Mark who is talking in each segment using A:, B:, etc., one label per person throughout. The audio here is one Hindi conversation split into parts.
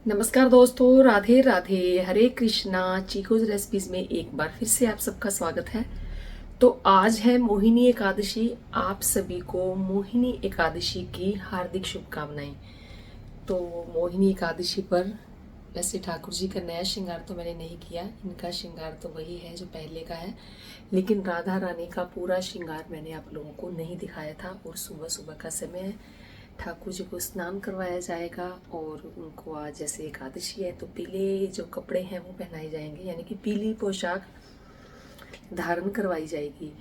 A: नमस्कार दोस्तों, राधे राधे, हरे कृष्णा। चीकोज रेसिपीज में एक बार फिर से आप सबका स्वागत है। तो आज है मोहिनी एकादशी। आप सभी को मोहिनी एकादशी की हार्दिक शुभकामनाएं। तो मोहिनी एकादशी पर वैसे ठाकुर जी का नया श्रृंगार तो मैंने नहीं किया, इनका श्रृंगार तो वही है जो पहले का है, लेकिन राधा रानी का पूरा श्रृंगार मैंने आप लोगों को नहीं दिखाया था। और सुबह सुबह का समय है, ठाकुर जी को स्नान करवाया जाएगा और उनको आज जैसे एकादशी है तो पीले जो कपड़े हैं वो पहनाए जाएंगे, यानी कि पीली पोशाक धारण करवाई जाएगी।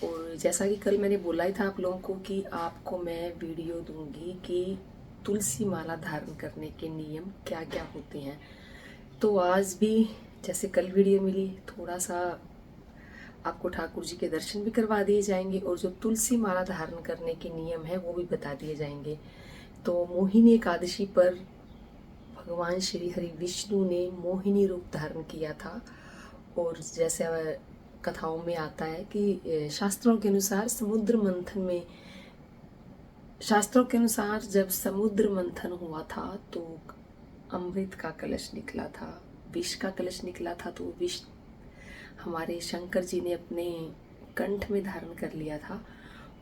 A: और जैसा कि कल मैंने बोला ही था आप लोगों को कि आपको मैं वीडियो दूंगी कि तुलसी माला धारण करने के नियम क्या क्या होते हैं। तो आज भी जैसे कल वीडियो मिली, थोड़ा सा आपको ठाकुर जी के दर्शन भी करवा दिए जाएंगे और जो तुलसी माला धारण करने के नियम है वो भी बता दिए जाएंगे। तो मोहिनी एकादशी पर भगवान श्री हरि विष्णु ने मोहिनी रूप धारण किया था। और जैसे कथाओं में आता है कि शास्त्रों के अनुसार जब समुद्र मंथन हुआ था तो अमृत का कलश निकला था, विष का कलश निकला था। तो विष हमारे शंकर जी ने अपने कंठ में धारण कर लिया था।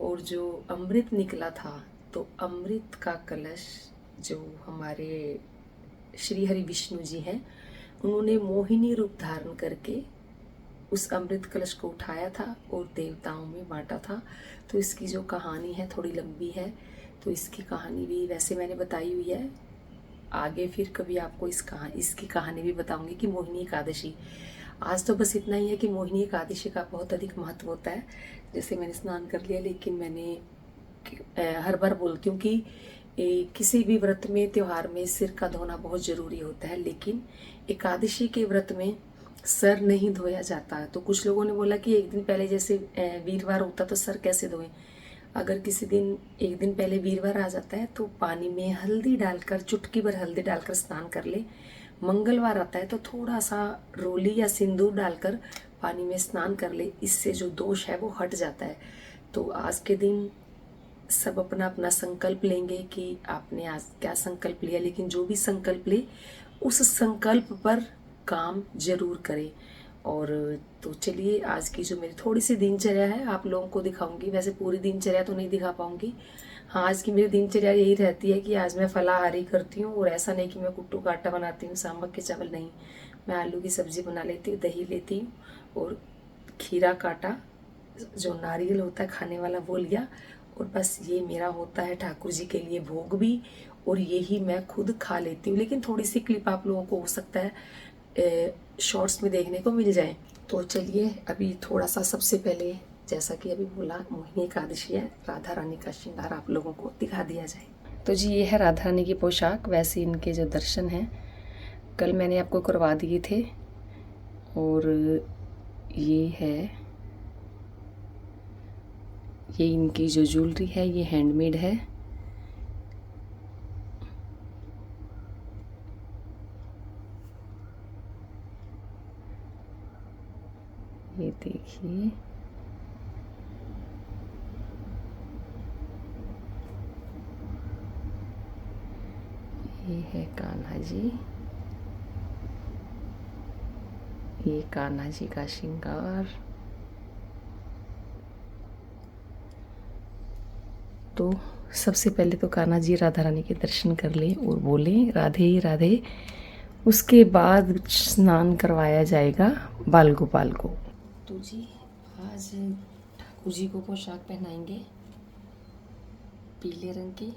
A: और जो अमृत निकला था तो अमृत का कलश जो हमारे श्री हरि विष्णु जी हैं, उन्होंने मोहिनी रूप धारण करके उस अमृत कलश को उठाया था और देवताओं में बांटा था। तो इसकी जो कहानी है थोड़ी लंबी है, तो इसकी कहानी भी वैसे मैंने बताई हुई है। आगे फिर कभी आपको इसकी कहानी भी बताऊंगी कि मोहिनी एकादशी। आज तो बस इतना ही है कि मोहिनी एकादशी का बहुत अधिक महत्व होता है। जैसे मैंने स्नान कर लिया, लेकिन मैंने हर बार बोलती हूँ कि किसी भी व्रत में, त्योहार में सिर का धोना बहुत जरूरी होता है, लेकिन एकादशी के व्रत में सर नहीं धोया जाता। तो कुछ लोगों ने बोला कि एक दिन पहले जैसे वीरवार होता तो सर कैसे धोएं। अगर किसी दिन एक दिन पहले वीरवार आ जाता है तो पानी में हल्दी डालकर, चुटकी भर हल्दी डालकर स्नान कर ले। मंगलवार आता है तो थोड़ा सा रोली या सिंदूर डालकर पानी में स्नान कर ले, इससे जो दोष है वो हट जाता है। तो आज के दिन सब अपना अपना संकल्प लेंगे कि आपने आज क्या संकल्प लिया, लेकिन जो भी संकल्प ले उस संकल्प पर काम जरूर करें। और तो चलिए, आज की जो मेरी थोड़ी सी दिनचर्या है आप लोगों को दिखाऊंगी। वैसे पूरी दिनचर्या तो नहीं दिखा पाऊंगी। हाँ, आज की मेरी दिनचर्या यही रहती है कि आज मैं फलाहारी करती हूँ। और ऐसा नहीं कि मैं कुट्टू का आटा बनाती हूँ, सामक के चावल नहीं, मैं आलू की सब्जी बना लेती हूँ, दही लेती हूँ और खीरा काटा, जो नारियल होता है खाने वाला वो लिया। और बस ये मेरा होता है ठाकुर जी के लिए भोग भी, और यही मैं खुद खा लेती हूँ। लेकिन थोड़ी सी क्लिप आप लोगों को हो सकता है शॉर्ट्स में देखने को मिल जाए। तो चलिए, अभी थोड़ा सा सबसे पहले जैसा कि अभी बोला मोहिनी एकादशी है, राधा रानी का श्रृंगार आप लोगों को दिखा दिया जाए। तो जी, ये है राधा रानी की पोशाक। वैसे इनके जो दर्शन हैं कल मैंने आपको करवा दिए थे। और ये इनकी जो ज्वेलरी है ये हैंडमेड है। ये देखिए, ये है कान्हा जी, ये कान्हा जी का श्रृंगार। तो सबसे पहले तो कान्हा जी राधा रानी के दर्शन कर लें और बोलें राधे राधे। उसके बाद स्नान करवाया जाएगा बाल गोपाल को। तो जी, आज ठाकुर जी को पोशाक पहनाएंगे पीले रंग की,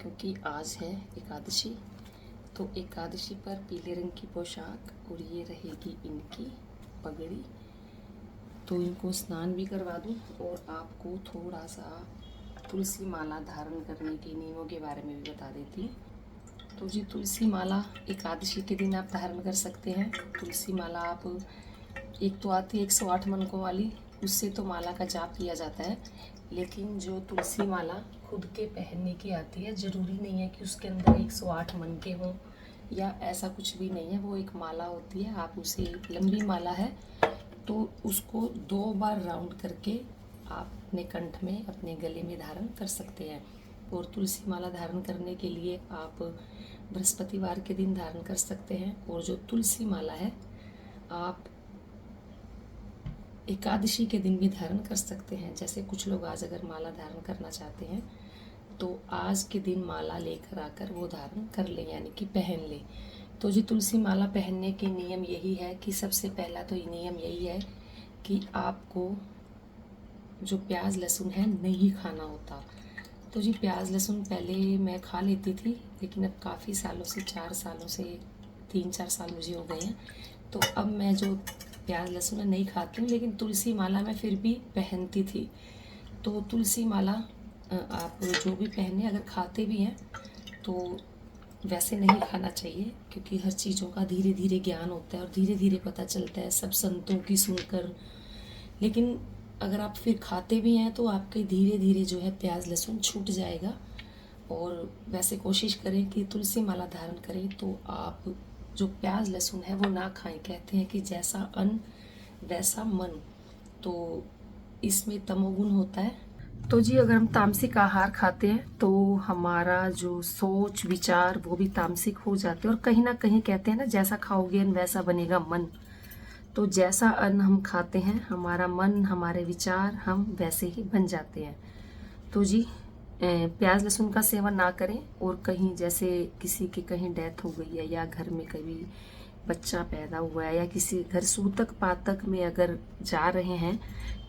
A: क्योंकि आज है एकादशी। तो एकादशी पर पीले रंग की पोशाक, और ये रहेगी इनकी पगड़ी। तो इनको स्नान भी करवा दूँ और आपको थोड़ा सा तुलसी माला धारण करने के नियमों के बारे में भी बता देती हूँ। तो जी, तुलसी माला एकादशी के दिन आप धारण कर सकते हैं। तुलसी माला आप, एक तो आती है 108 मनकों वाली, उससे तो माला का जाप किया जाता है। लेकिन जो तुलसी माला खुद के पहनने की आती है, ज़रूरी नहीं है कि उसके अंदर 108 मनके हों या ऐसा कुछ भी नहीं है। वो एक माला होती है, आप उसे, लंबी माला है तो उसको 2 बार राउंड करके आप अपने कंठ में, अपने गले में धारण कर सकते हैं। और तुलसी माला धारण करने के लिए आप बृहस्पतिवार के दिन धारण कर सकते हैं। और जो तुलसी माला है आप एकादशी के दिन भी धारण कर सकते हैं। जैसे कुछ लोग आज अगर माला धारण करना चाहते हैं तो आज के दिन माला लेकर आकर वो धारण कर लें, यानी कि पहन लें। तो जी तुलसी माला पहनने के नियम यही है कि सबसे पहला तो नियम यही है कि आपको जो प्याज लहसुन है नहीं खाना होता। तो जी प्याज लहसुन पहले मैं खा लेती थी, लेकिन अब काफ़ी सालों से 4 सालों से 3-4 साल मुझे हो गए हैं, तो अब मैं जो प्याज लहसुन नहीं खाती हूँ, लेकिन तुलसी माला मैं फिर भी पहनती थी। तो तुलसी माला आप जो भी पहने, अगर खाते भी हैं तो वैसे नहीं खाना चाहिए, क्योंकि हर चीज़ों का धीरे धीरे ज्ञान होता है और धीरे धीरे पता चलता है सब संतों की सुनकर। लेकिन अगर आप फिर खाते भी हैं तो आपके धीरे धीरे जो है प्याज लहसुन छूट जाएगा। और वैसे कोशिश करें कि तुलसी माला धारण करें तो आप जो प्याज लहसुन है वो ना खाएं। कहते हैं कि जैसा अन्न वैसा मन, तो इसमें तमोगुण होता है। तो जी अगर हम तामसिक आहार खाते हैं तो हमारा जो सोच विचार वो भी तामसिक हो जाते हैं। और कहीं ना कहीं कहते हैं ना, जैसा खाओगे वैसा बनेगा मन। तो जैसा अन्न हम खाते हैं हमारा मन, हमारे विचार हम वैसे ही बन जाते हैं। तो जी प्याज लहसुन का सेवन ना करें। और कहीं जैसे किसी की कहीं डेथ हो गई है या घर में कभी बच्चा पैदा हुआ है या किसी घर सूतक पातक में अगर जा रहे हैं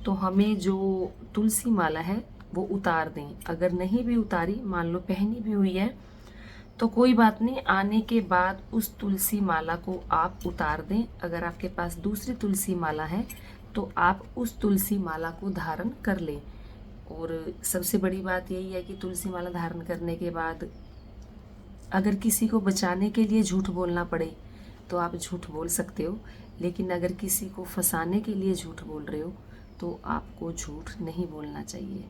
A: तो हमें जो तुलसी माला है वो उतार दें। अगर नहीं भी उतारी, मान लो पहनी भी हुई है, तो कोई बात नहीं, आने के बाद उस तुलसी माला को आप उतार दें। अगर आपके पास दूसरी तुलसी माला है तो आप उस तुलसी माला को धारण कर लें। और सबसे बड़ी बात यही है कि तुलसी माला धारण करने के बाद अगर किसी को बचाने के लिए झूठ बोलना पड़े तो आप झूठ बोल सकते हो, लेकिन अगर किसी को फंसाने के लिए झूठ बोल रहे हो तो आपको झूठ नहीं बोलना चाहिए।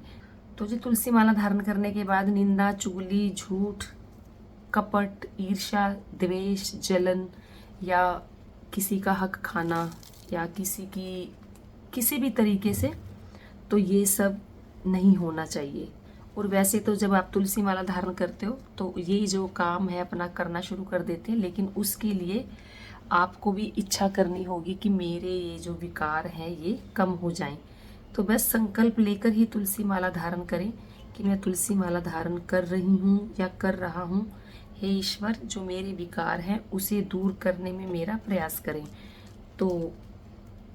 A: तो जी तुलसी माला धारण करने के बाद निंदा, चुगली, झूठ, कपट, ईर्ष्या, द्वेष, जलन या किसी का हक खाना या किसी भी तरीके से, तो ये सब नहीं होना चाहिए। और वैसे तो जब आप तुलसी माला धारण करते हो तो ये जो काम है अपना करना शुरू कर देते हैं, लेकिन उसके लिए आपको भी इच्छा करनी होगी कि मेरे ये जो विकार हैं ये कम हो जाएं। तो बस संकल्प लेकर ही तुलसी माला धारण करें कि मैं तुलसी माला धारण कर रही हूँ या कर रहा हूँ। हे ईश्वर, जो मेरे विकार हैं उसे दूर करने में मेरा प्रयास करें। तो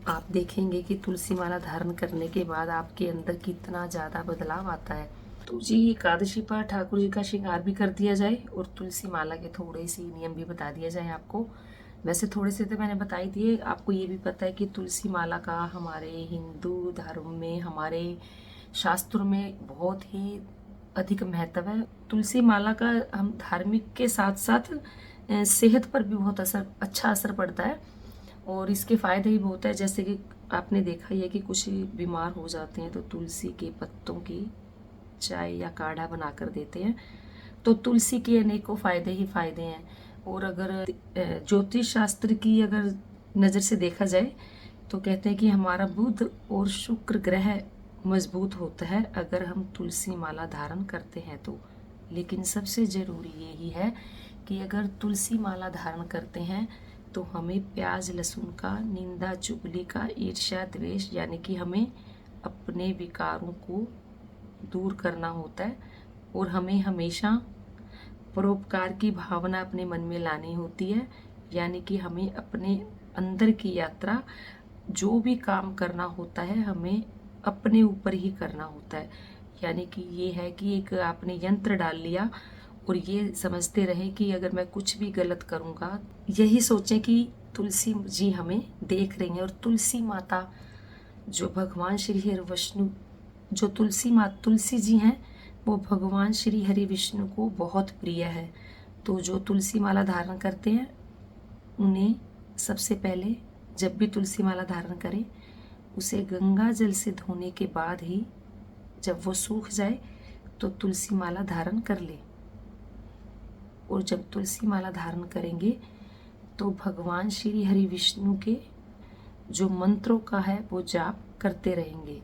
A: आप देखेंगे कि तुलसी माला धारण करने के बाद आपके अंदर कितना ज़्यादा बदलाव आता है। तो जी एकादशी पर ठाकुर जी का श्रृंगार भी कर दिया जाए और तुलसी माला के थोड़े से नियम भी बता दिया जाए आपको। वैसे थोड़े से तो मैंने बता ही दिए, आपको ये भी पता है कि तुलसी माला का हमारे हिंदू धर्म में, हमारे शास्त्रों में बहुत ही अधिक महत्व है। तुलसी माला का हम धार्मिक के साथ साथ सेहत पर भी बहुत अच्छा असर पड़ता है और इसके फ़ायदे ही बहुत है। जैसे कि आपने देखा ही है कि कुछ बीमार हो जाते हैं तो तुलसी के पत्तों की चाय या काढ़ा बना कर देते हैं। तो तुलसी के अनेकों फ़ायदे ही फ़ायदे हैं। और अगर ज्योतिष शास्त्र की अगर नज़र से देखा जाए तो कहते हैं कि हमारा बुध और शुक्र ग्रह मजबूत होता है अगर हम तुलसी माला धारण करते हैं तो। लेकिन सबसे ज़रूरी यही है कि अगर तुलसी माला धारण करते हैं तो हमें प्याज लहसुन का, निंदा चुगली का, ईर्ष्या द्वेष, यानी कि हमें अपने विकारों को दूर करना होता है। और हमें हमेशा परोपकार की भावना अपने मन में लानी होती है। यानी कि हमें अपने अंदर की यात्रा, जो भी काम करना होता है हमें अपने ऊपर ही करना होता है। यानी कि ये है कि एक आपने यंत्र डाल लिया और ये समझते रहे कि अगर मैं कुछ भी गलत करूँगा, यही सोचें कि तुलसी जी हमें देख रही हैं। और तुलसी माता जो भगवान श्री हरि विष्णु, जो तुलसी जी हैं वो भगवान श्री हरि विष्णु को बहुत प्रिय है। तो जो तुलसी माला धारण करते हैं उन्हें सबसे पहले जब भी तुलसी माला धारण करें उसे गंगा जल से धोने के बाद ही, जब वो सूख जाए तो तुलसी माला धारण कर ले। और जब तुलसी माला धारण करेंगे तो भगवान श्री हरि विष्णु के जो मंत्रों का है वो जाप करते रहेंगे।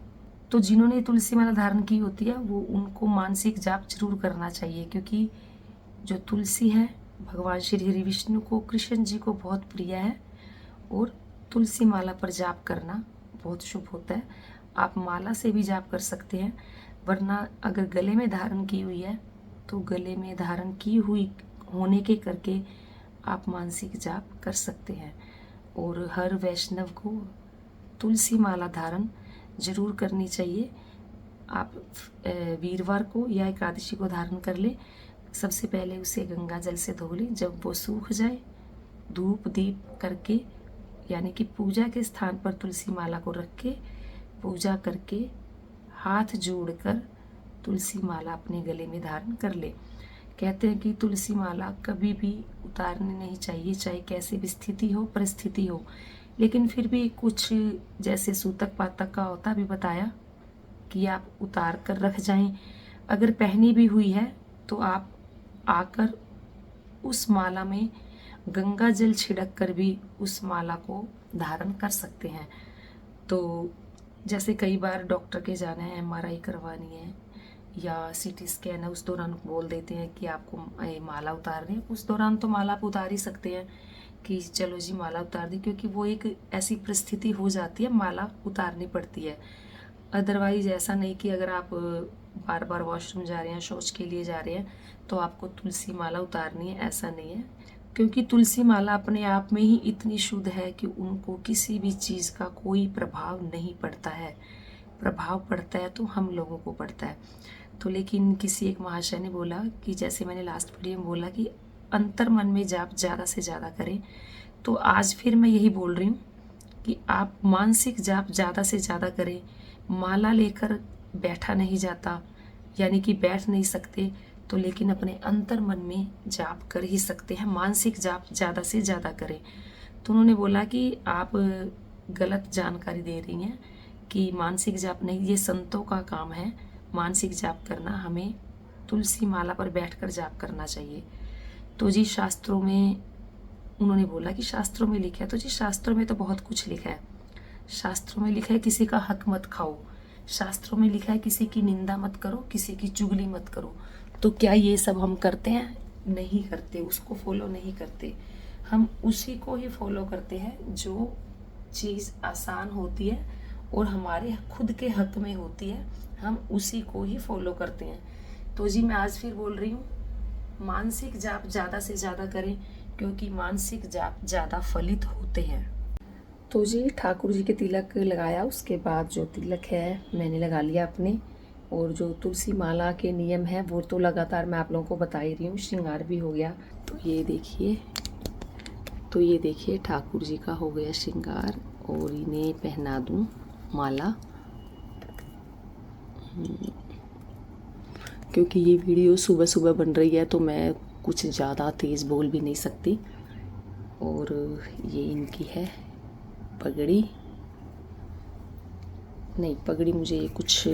A: तो जिन्होंने तुलसी माला धारण की होती है वो उनको मानसिक जाप जरूर करना चाहिए, क्योंकि जो तुलसी है भगवान श्री हरि विष्णु को, कृष्ण जी को बहुत प्रिय है और तुलसी माला पर जाप करना बहुत शुभ होता है। आप माला से भी जाप कर सकते हैं, वरना अगर गले में धारण की हुई है तो गले में धारण की हुई होने के करके आप मानसिक जाप कर सकते हैं। और हर वैष्णव को तुलसी माला धारण जरूर करनी चाहिए। आप वीरवार को या एकादशी को धारण कर ले। सबसे पहले उसे गंगा जल से धो लें। जब वो सूख जाए धूप दीप करके, यानी कि पूजा के स्थान पर तुलसी माला को रख के पूजा करके हाथ जोड़कर तुलसी माला अपने गले में धारण कर ले। कहते हैं कि तुलसी माला कभी भी उतारनी नहीं चाहिए, चाहे कैसी भी स्थिति हो, परिस्थिति हो। लेकिन फिर भी कुछ जैसे सूतक पातक का होता भी बताया कि आप उतार कर रख जाएं। अगर पहनी भी हुई है तो आप आकर उस माला में गंगा जल छिड़क कर भी उस माला को धारण कर सकते हैं। तो जैसे कई बार डॉक्टर के जाना है, MRI करवानी है या CT स्कैन है, उस दौरान बोल देते हैं कि आपको माला उतारनी है। उस दौरान तो माला आप उतार ही सकते हैं कि चलो जी माला उतार दी, क्योंकि वो एक ऐसी परिस्थिति हो जाती है, माला उतारनी पड़ती है। अदरवाइज ऐसा नहीं कि अगर आप बार बार वॉशरूम जा रहे हैं, शौच के लिए जा रहे हैं तो आपको तुलसी माला उतारनी है, ऐसा नहीं है। क्योंकि तुलसी माला अपने आप में ही इतनी शुद्ध है कि उनको किसी भी चीज़ का कोई प्रभाव नहीं पड़ता है। प्रभाव पड़ता है तो हम लोगों को पड़ता है। तो लेकिन किसी एक महाशय ने बोला कि जैसे मैंने लास्ट वीडियो में बोला कि अंतर मन में जाप ज़्यादा से ज़्यादा करें, तो आज फिर मैं यही बोल रही हूँ कि आप मानसिक जाप ज़्यादा से ज़्यादा करें। माला लेकर बैठा नहीं जाता, यानी कि बैठ नहीं सकते, तो लेकिन अपने अंतर मन में जाप कर ही सकते हैं। मानसिक जाप ज़्यादा से ज़्यादा करें। तो उन्होंने बोला कि आप गलत जानकारी दे रही हैं कि मानसिक जाप नहीं, ये संतों का काम है मानसिक जाप करना, हमें तुलसी माला पर बैठकर जाप करना चाहिए। तो जी शास्त्रों में उन्होंने बोला कि शास्त्रों में लिखा है, तो जी शास्त्रों में तो बहुत कुछ लिखा है। शास्त्रों में लिखा है किसी का हक मत खाओ, शास्त्रों में लिखा है किसी की निंदा मत करो, किसी की चुगली मत करो। तो क्या ये सब हम करते हैं? नहीं करते, उसको फॉलो नहीं करते। हम उसी को ही फॉलो करते हैं जो चीज़ आसान होती है और हमारे खुद के हक में होती है, हम उसी को ही फॉलो करते हैं। तो जी मैं आज फिर बोल रही हूँ, मानसिक जाप ज़्यादा से ज़्यादा करें, क्योंकि मानसिक जाप ज़्यादा फलित होते हैं। तो जी ठाकुर जी के तिलक लगाया, उसके बाद जो तिलक है मैंने लगा लिया अपने। और जो तुलसी माला के नियम है वो तो लगातार मैं आप लोगों को बता ही रही हूँ। श्रृंगार भी हो गया। तो ये देखिए ठाकुर जी का हो गया श्रृंगार, और इन्हें पहना दूँ माला। क्योंकि ये वीडियो सुबह सुबह बन रही है तो मैं कुछ ज़्यादा तेज़ बोल भी नहीं सकती। और ये इनकी है पगड़ी। नहीं, पगड़ी मुझे ये कुछ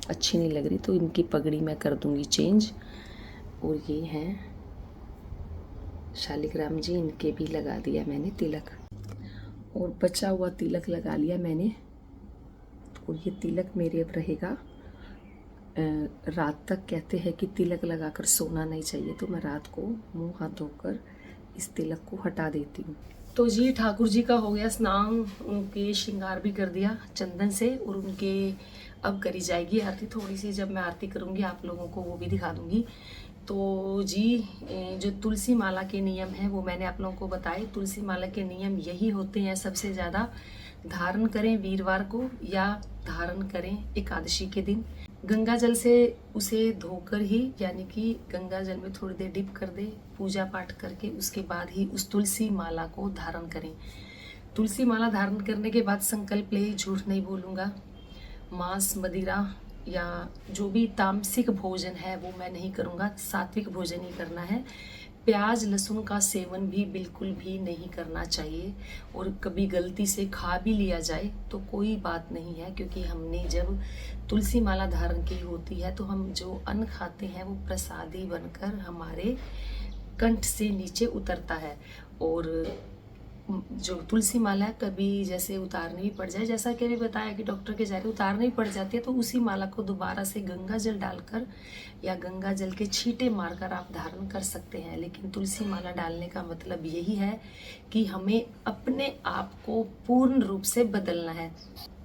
A: अच्छी नहीं लग रही, तो इनकी पगड़ी मैं कर दूंगी चेंज। और ये हैं शालिग्राम जी, इनके भी लगा दिया मैंने तिलक, और बचा हुआ तिलक लगा लिया मैंने। तो ये तिलक मेरे अब रहेगा रात तक। कहते हैं कि तिलक लगाकर सोना नहीं चाहिए, तो मैं रात को मुंह हाथ धोकर इस तिलक को हटा देती हूँ। तो जी ठाकुर जी का हो गया स्नान, उनके श्रृंगार भी कर दिया चंदन से, और उनके अब करी जाएगी आरती। थोड़ी सी जब मैं आरती करूँगी आप लोगों को वो भी दिखा दूँगी। तो जी जो तुलसी माला के नियम हैं वो मैंने आप लोगों को बताए। तुलसी माला के नियम यही होते हैं सबसे ज़्यादा। धारण करें वीरवार को या धारण करें एकादशी के दिन। गंगा जल से उसे धोकर ही, यानी कि गंगा जल में थोड़ी देर डिप कर दे, पूजा पाठ करके उसके बाद ही उस तुलसी माला को धारण करें। तुलसी माला धारण करने के बाद संकल्प ले, झूठ नहीं बोलूँगा, मांस मदिरा या जो भी तामसिक भोजन है वो मैं नहीं करूँगा, सात्विक भोजन ही करना है। प्याज लहसुन का सेवन भी बिल्कुल भी नहीं करना चाहिए। और कभी गलती से खा भी लिया जाए तो कोई बात नहीं है, क्योंकि हमने जब तुलसी माला धारण की होती है तो हम जो अन्न खाते हैं वो प्रसादी बनकर हमारे कंठ से नीचे उतरता है। और जो तुलसी माला है कभी जैसे उतारनी भी पड़ जाए, जैसा कि अभी बताया कि डॉक्टर के जरिए उतारनी पड़ जाती है, तो उसी माला को दोबारा से गंगा जल डालकर या गंगा जल के छींटे मारकर आप धारण कर सकते हैं। लेकिन तुलसी माला डालने का मतलब यही है कि हमें अपने आप को पूर्ण रूप से बदलना है।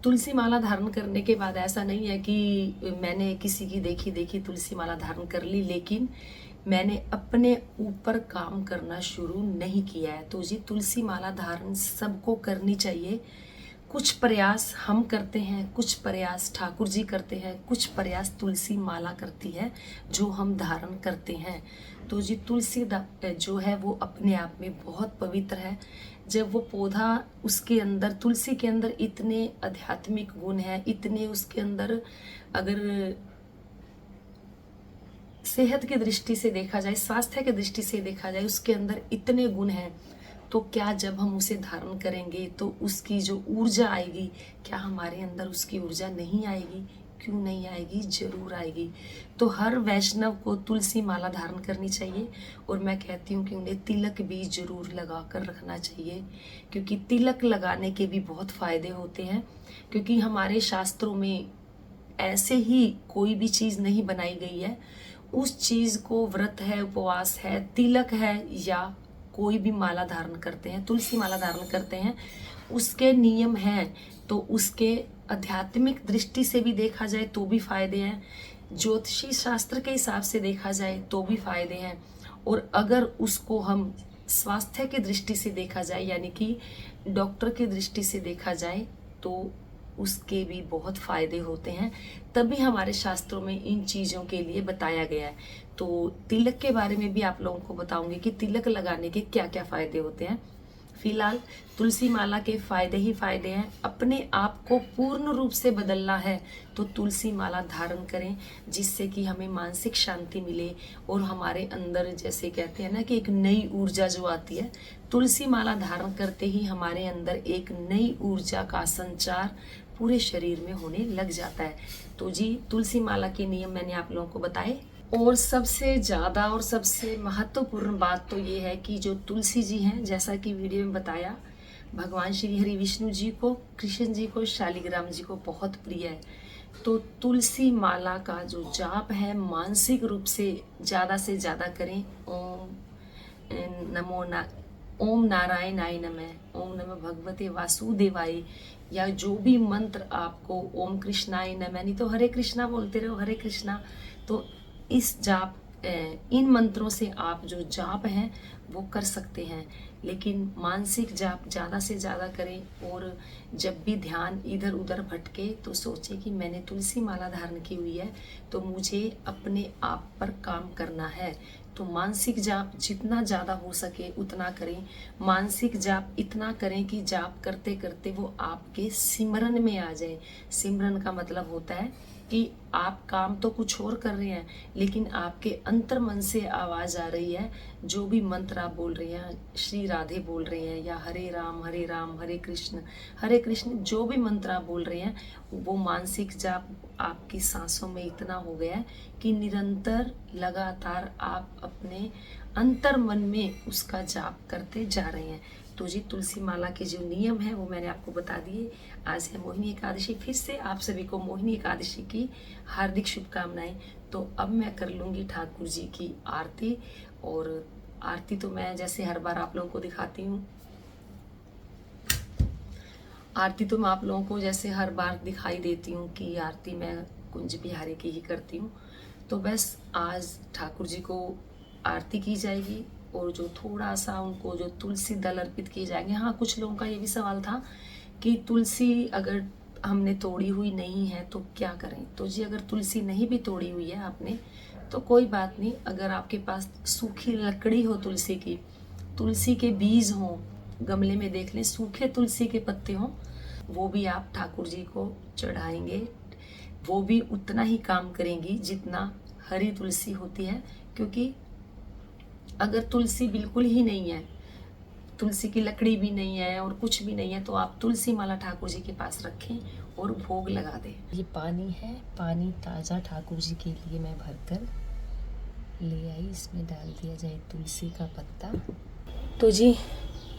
A: तुलसी माला धारण करने के बाद ऐसा नहीं है कि मैंने किसी की देखी देखी तुलसी माला धारण कर ली, लेकिन मैंने अपने ऊपर काम करना शुरू नहीं किया है। तो जी तुलसी माला धारण सबको करनी चाहिए। कुछ प्रयास हम करते हैं, कुछ प्रयास ठाकुर जी करते हैं, कुछ प्रयास तुलसी माला करती है जो हम धारण करते हैं। तो जी तुलसी जो है वो अपने आप में बहुत पवित्र है। जब वो पौधा, उसके अंदर, तुलसी के अंदर इतने आध्यात्मिक गुण हैं, इतने उसके अंदर, अगर सेहत की दृष्टि से देखा जाए, स्वास्थ्य की दृष्टि से देखा जाए, उसके अंदर इतने गुण हैं, तो क्या जब हम उसे धारण करेंगे तो उसकी जो ऊर्जा आएगी, क्या हमारे अंदर उसकी ऊर्जा नहीं आएगी? क्यों नहीं आएगी? जरूर आएगी। तो हर वैष्णव को तुलसी माला धारण करनी चाहिए, और मैं कहती हूँ कि उन्हें तिलक भी जरूर लगा कर रखना चाहिए, क्योंकि तिलक लगाने के भी बहुत फायदे होते हैं। क्योंकि हमारे शास्त्रों में ऐसे ही कोई भी चीज़ नहीं बनाई गई है, उस चीज़ को, व्रत है, उपवास है, तिलक है, या कोई भी माला धारण करते हैं, तुलसी माला धारण करते हैं, उसके नियम हैं। तो उसके आध्यात्मिक दृष्टि से भी देखा जाए तो भी फायदे हैं, ज्योतिषी शास्त्र के हिसाब से देखा जाए तो भी फायदे हैं, और अगर उसको हम स्वास्थ्य की दृष्टि से देखा जाए, यानी कि डॉक्टर की दृष्टि से देखा जाए, तो उसके भी बहुत फायदे होते हैं। तभी हमारे शास्त्रों में इन चीज़ों के लिए बताया गया है। तो तिलक के बारे में भी आप लोगों को बताऊंगी कि तिलक लगाने के क्या क्या फायदे होते हैं। फिलहाल तुलसी माला के फायदे ही फायदे हैं। अपने आप को पूर्ण रूप से बदलना है तो तुलसी माला धारण करें, जिससे कि हमें मानसिक शांति मिले, और हमारे अंदर, जैसे कहते हैं ना कि एक नई ऊर्जा जो आती है, तुलसी माला धारण करते ही हमारे अंदर एक नई ऊर्जा का संचार पूरे शरीर में होने लग जाता है। तो जी तुलसी माला के नियम मैंने आप लोगों को बताए, और सबसे ज़्यादा और सबसे महत्वपूर्ण बात तो ये है कि जो तुलसी जी हैं, जैसा कि वीडियो में बताया, भगवान श्री हरि विष्णु जी को, कृष्ण जी को, शालिग्राम जी को बहुत प्रिय है। तो तुलसी माला का जो जाप है, मानसिक रूप से ज़्यादा करें। ओम नारायणाय नमः, ओम नमः भगवते वासुदेवाय, या जो भी मंत्र आपको, ओम कृष्णाय नमः, नहीं तो हरे कृष्णा बोलते रहो, हरे कृष्णा। तो इस जाप, इन मंत्रों से आप जो जाप हैं वो कर सकते हैं, लेकिन मानसिक जाप ज़्यादा से ज़्यादा करें। और जब भी ध्यान इधर उधर भटके तो सोचें कि मैंने तुलसी माला धारण की हुई है, तो मुझे अपने आप पर काम करना है। तो मानसिक जाप जितना ज़्यादा हो सके उतना करें। मानसिक जाप इतना करें कि जाप करते करते वो आपके सिमरन में आ जाए। सिमरन का मतलब होता है कि आप काम तो कुछ और कर रहे हैं, लेकिन आपके अंतर मन से आवाज़ आ रही है, जो भी मंत्र आप बोल रहे हैं, श्री राधे बोल रहे हैं, या हरे राम हरे कृष्ण, जो भी मंत्र आप बोल रहे हैं, वो मानसिक जाप आपकी सांसों में इतना हो गया है कि निरंतर लगातार आप अपने अंतर मन में उसका जाप करते जा रहे हैं। तो जी तुलसी माला के जो नियम हैं वो मैंने आपको बता दिए। आज है मोहिनी एकादशी, फिर से आप सभी को मोहिनी एकादशी की हार्दिक शुभकामनाएं। तो अब मैं कर लूँगी ठाकुर जी की आरती, और आरती तो मैं जैसे हर बार आप लोगों को दिखाती हूँ, आरती तो मैं आप लोगों को जैसे हर बार दिखाई देती हूँ कि आरती मैं कुंज बिहारी की ही करती हूँ। तो बस आज ठाकुर जी को आरती की जाएगी, और जो थोड़ा सा उनको जो तुलसी दल अर्पित किए जाएंगे। हाँ, कुछ लोगों का ये भी सवाल था कि तुलसी अगर हमने तोड़ी हुई नहीं है तो क्या करें। तो जी अगर तुलसी नहीं भी तोड़ी हुई है आपने तो कोई बात नहीं, अगर आपके पास सूखी लकड़ी हो तुलसी की, तुलसी के बीज हों, गमले में देख लें, सूखे तुलसी के पत्ते हों, वो भी आप ठाकुर जी को चढ़ाएंगे। वो भी उतना ही काम करेंगी जितना हरी तुलसी होती है। क्योंकि अगर तुलसी बिल्कुल ही नहीं है, तुलसी की लकड़ी भी नहीं है और कुछ भी नहीं है, तो आप तुलसी माला ठाकुर जी के पास रखें और भोग लगा दें। ये पानी है, पानी ताज़ा ठाकुर जी के लिए मैं भरकर ले आई। इसमें डाल दिया जाए तुलसी का पत्ता। तो जी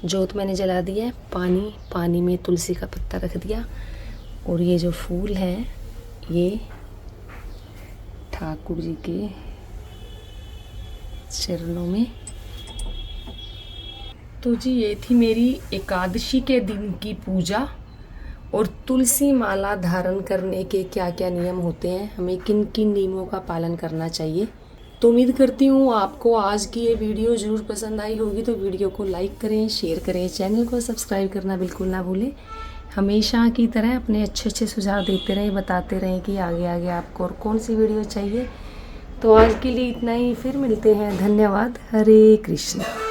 A: जोत मैंने जला दी है। पानी में तुलसी का पत्ता रख दिया और ये जो फूल है ये ठाकुर जी के चरणों में। तो जी ये थी मेरी एकादशी के दिन की पूजा। और तुलसी माला धारण करने के क्या क्या नियम होते हैं, हमें किन किन नियमों का पालन करना चाहिए। तो उम्मीद करती हूँ आपको आज की ये वीडियो ज़रूर पसंद आई होगी। तो वीडियो को लाइक करें, शेयर करें, चैनल को सब्सक्राइब करना बिल्कुल ना भूलें। हमेशा की तरह अपने अच्छे सुझाव देते रहें, बताते रहें कि आगे आगे आपको और कौन सी वीडियो चाहिए। तो आज के लिए इतना ही, फिर मिलते हैं। धन्यवाद। हरे कृष्ण।